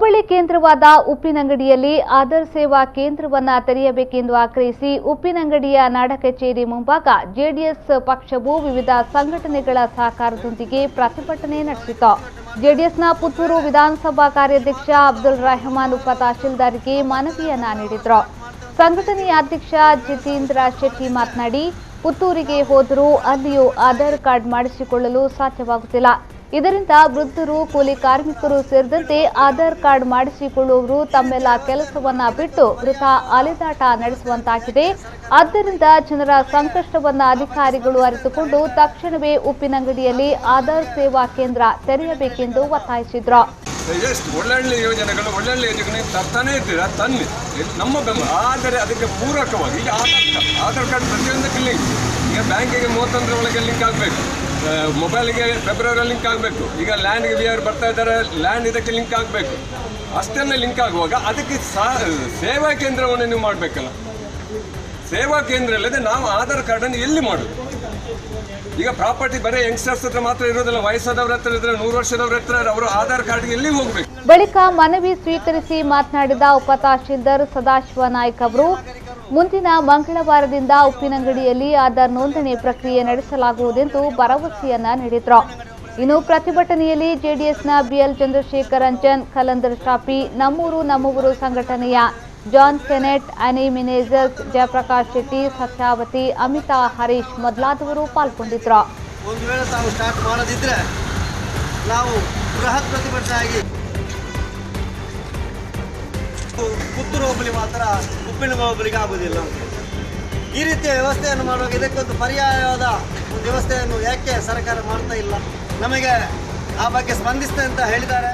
ಹುಬ್ಬಳ್ಳಿ ಕೇಂದ್ರವಾದ ಉಪ್ಪಿನಂಗಡಿಯಲ್ಲಿ ಆಧಾರ್ ಸೇವಾ ಕೇಂದ್ರವನ್ನ ತೆರೆಯಬೇಕೆಂದು ಆಗ್ರಹಿಸಿ ಉಪ್ಪಿನಂಗಡಿಯ ನಾಡ ಕಚೇರಿ ಮುಂಭಾಗ ಜೆಡಿಎಸ್ ಪಕ್ಷವು ವಿವಿಧ ಸಂಘಟನೆಗಳ ಸಹಕಾರದೊಂದಿಗೆ ಪ್ರತಿಭಟನೆ ನಡೆಸಿತು. ಜೆಡಿಎಸ್ನ ಪುತ್ತೂರು ವಿಧಾನಸಭಾ ಕಾರ್ಯಾಧ್ಯಕ್ಷ ಅಬ್ದುಲ್ ರೆಹಮಾನ್ ಉಪ ತಹಶೀಲ್ದಾರ್ಗೆ ಮನವಿಯನ್ನ ನೀಡಿದರು. ಸಂಘಟನೆಯ ಅಧ್ಯಕ್ಷ ಜಿತೇಂದ್ರ ಶೆಟ್ಟಿ ಮಾತನಾಡಿ, ಪುತ್ತೂರಿಗೆ ಹೋದರೂ ಅಲ್ಲಿಯೂ ಆಧಾರ್ ಕಾರ್ಡ್ ಮಾಡಿಸಿಕೊಳ್ಳಲು ಸಾಧ್ಯವಾಗುತ್ತಿಲ್ಲ. ಇದರಿಂದ ವೃದ್ಧರು, ಕೂಲಿ ಕಾರ್ಮಿಕರು ಸೇರಿದಂತೆ ಆಧಾರ್ ಕಾರ್ಡ್ ಮಾಡಿಸಿಕೊಳ್ಳುವವರು ತಮ್ಮೆಲ್ಲ ಕೆಲಸವನ್ನ ಬಿಟ್ಟು ವೃಥಾ ಅಲೆದಾಟ ನಡೆಸುವಂತಾಗಿದೆ. ಆದ್ದರಿಂದ ಜನರ ಸಂಕಷ್ಟವನ್ನ ಅಧಿಕಾರಿಗಳು ಅರಿತುಕೊಂಡು ತಕ್ಷಣವೇ ಉಪ್ಪಿನಂಗಡಿಯಲ್ಲಿ ಆಧಾರ್ ಸೇವಾ ಕೇಂದ್ರ ತೆರೆಯಬೇಕೆಂದು ಒತ್ತಾಯಿಸಿದರು. ಒಳ್ಳೊಳ್ಳೆ ಯೋಜನೆಗಳು ತರ್ತಾನೆ ಇರ್ತೀರ, ತನ್ನಿ ನಮ್ಮ ಬೆಂಬಲ. ಆದರೆ ಅದಕ್ಕೆ ಪೂರಕವಾಗಿ ಈಗ ಆಧಾರ್ ಕಾರ್ಡ್ ಪ್ರತಿಯೊಂದಕ್ಕೆ ಲಿಂಕ್. ಈಗ ಬ್ಯಾಂಕಿಗೆ 31 ಒಳಗೆ ಲಿಂಕ್ ಆಗಬೇಕು, ಮೊಬೈಲ್ಗೆ ಫೆಬ್ರವರಿ ಲಿಂಕ್ ಆಗಬೇಕು, ಈಗ ಲ್ಯಾಂಡ್ಗೆ ವಿ ಆರ್ ಬರ್ತಾ ಇದ್ದಾರೆ, ಲ್ಯಾಂಡ್ ಇದಕ್ಕೆ ಲಿಂಕ್ ಆಗಬೇಕು. ಅಷ್ಟನ್ನೇ ಲಿಂಕ್ ಆಗುವಾಗ ಅದಕ್ಕೆ ಸೇವಾ ಕೇಂದ್ರವನ್ನು ನೀವು ಮಾಡಬೇಕಲ್ಲ. ಸೇವಾ ಕೇಂದ್ರ ಇಲ್ಲದೆ ನಾವು ಆಧಾರ್ ಕಾರ್ಡನ್ನು ಎಲ್ಲಿ ಮಾಡೋದು? ಈಗ ಪ್ರಾಪರ್ಟಿ ಬರೀ ಯಂಗ್ಸ್ಟರ್ಸ್ ಹತ್ರ ಮಾತ್ರ ಇರೋದಿಲ್ಲ, ವಯಸ್ಸಾದವ್ರ ಹತ್ರ ಇದ್ರೆ, 100 ವರ್ಷದವ್ರ ಹತ್ರ ಅವರು ಆಧಾರ್ ಕಾರ್ಡ್ಗೆ ಎಲ್ಲಿ ಹೋಗ್ಬೇಕು? ಬಳಿಕ ಮನವಿ ಸ್ವೀಕರಿಸಿ ಮಾತನಾಡಿದ ಉಪ ತಹಶೀಲ್ದಾರ್ ಸದಾಶಿವ ನಾಯ್ಕ ಅವರು, ಮುಂದಿನ ಮಂಗಳವಾರದಿಂದ ಉಪ್ಪಿನಂಗಡಿಯಲ್ಲಿ ಆಧಾರ್ ನೋಂದಣಿ ಪ್ರಕ್ರಿಯೆ ನಡೆಸಲಾಗುವುದೆಂದು ಭರವಸೆಯನ್ನ ನೀಡಿದರು. ಇನ್ನು ಪ್ರತಿಭಟನೆಯಲ್ಲಿ ಜೆಡಿಎಸ್ನ ಬಿಎಲ್ ಚಂದ್ರಶೇಖರ್ ಅಂಚನ್, ಖಲಂದರ್ ಶಾಪಿ, ನಮ್ಮೂರು ನಮ್ಮೂರು ಸಂಘಟನೆಯ ಜಾನ್ ಕೆನೆಟ್, ಅನಿ ಮಿನೇಜರ್ಸ್, ಜಯಪ್ರಕಾಶ್ ಶೆಟ್ಟಿ, ಸತ್ಯಾವತಿ, ಅಮಿತಾ, ಹರೀಶ್ ಮೊದಲಾದವರು ಪಾಲ್ಗೊಂಡಿದ್ರು. ಒಂದು ವೇಳೆ ತಾವು ಸ್ಟಾರ್ಟ್ ಮಾಡದಿದ್ರೆ ನಾವು ಬೃಹತ್ ಪ್ರತಿಭಟನೆ ಆಗಿ ಪುತ್ತೂರು ಹೋಬಳಿ ಮಾತ್ರ ಉಪ್ಪಿನ ಹೋಬಳಿಗೆ ಆಗುವುದಿಲ್ಲ. ಈ ರೀತಿಯ ವ್ಯವಸ್ಥೆಯನ್ನು ಮಾಡುವಾಗ ಇದಕ್ಕೊಂದು ಪರ್ಯಾಯವಾದ ಒಂದು ವ್ಯವಸ್ಥೆಯನ್ನು ಯಾಕೆ ಸರ್ಕಾರ ಮಾಡ್ತಾ ಇಲ್ಲ? ನಮಗೆ ಆ ಬಗ್ಗೆ ಸ್ಪಂದಿಸ್ತದೆ ಅಂತ ಹೇಳಿದ್ದಾರೆ.